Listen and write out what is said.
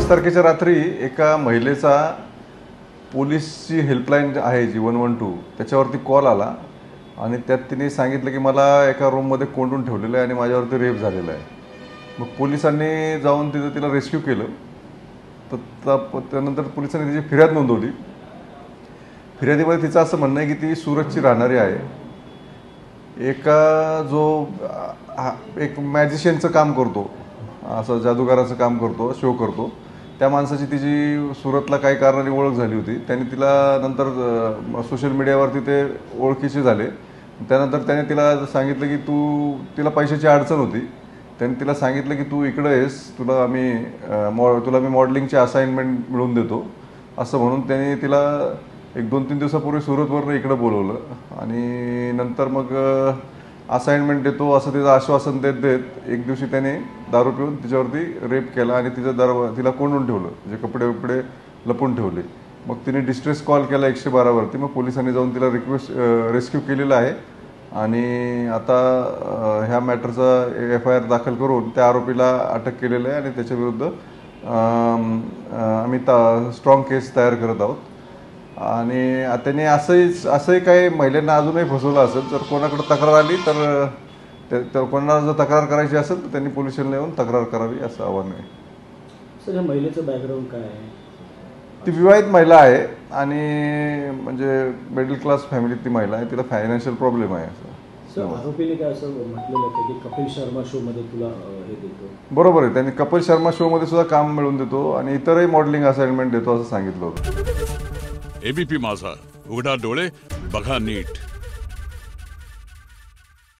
22 तारखेच्या रात्री एका महिलेचा पोलीसची हेल्पलाईन आहे जी 112 त्याच्यावरती कॉल आला आणि त्यात तिने सांगितलं की मला एका रूममध्ये कोंडून ठेवलेलं आहे आणि माझ्यावरती रेप झालेला आहे। मग पोलिसांनी जाऊन तिला रेस्क्यू केलं। तर त्यानंतर पोलिसांनी तिची फिर्याद नोंदवली। फिर्यादीमध्ये तिचं असं म्हणणं आहे की ती सुरतची राहणारी आहे। एक मॅजिशियनचं काम करतो, असं जादूगाराचं काम करतो, शो करतो। त्या माणसाची तिची सुरतला काही कारणाने ओळख झाली होती। त्यांनी तिला नंतर सोशल मीडियावरती ते ओळखीचे झाले। त्यानंतर त्याने तिला सांगितलं की तिला पैशाची अडचण होती। त्यांनी तिला सांगितलं की तू इकडे आहेस, तुला मी मॉडेलिंगची असाइनमेंट मिळवून देतो असं म्हणून त्यांनी तिला एक 2-3 दिवसापूर्वी सुरतवरून इकडे बोलवलं आणि नंतर मग असाइनमेंट देतो असं तिचं आश्वासन देत एक दिवशी त्याने दारू पिऊन तिच्यावरती रेप केला आणि तिला कोंडून ठेवलं, म्हणजे कपडे लपून ठेवले। मग तिने डिस्ट्रेस कॉल केला 112 वरती। मग पोलिसांनी जाऊन तिला रेस्क्यू केलेला आहे आणि आता ह्या मॅटरचा FIR दाखल करून त्या आरोपीला अटक केलेलं आहे आणि त्याच्याविरुद्ध आम्ही स्ट्रॉंग केस तयार करत आहोत। आणि त्याने असंही काही महिलांना अजूनही फसवलं असेल। जर कोणाकडे तक्रार आली तर कोणाला जर तक्रार करायची असेल तर त्यांनी पोलीस स्टेशनला येऊन तक्रार करावी असं आव्हान आहे। सर, या महिलेचं बॅकग्राऊंड काय आहे? ती विवाहित महिला आहे आणि म्हणजे मिडल क्लास फॅमिलीतली महिला आहे। तिला फायनान्शियल प्रॉब्लेम आहे असं। सर, आरोपीने काय असं म्हटलेलं होतं की कपिल शर्मा शोमध्ये तुला हे देतो? बरोबर आहे, त्यांनी कपिल शर्मा शोमध्ये सुद्धा काम मिळवून देतो आणि इतरही मॉडेलिंग असाइनमेंट देतो असं सांगितलं होतं। ABP माझा, उघडा डोळे बघा नीट।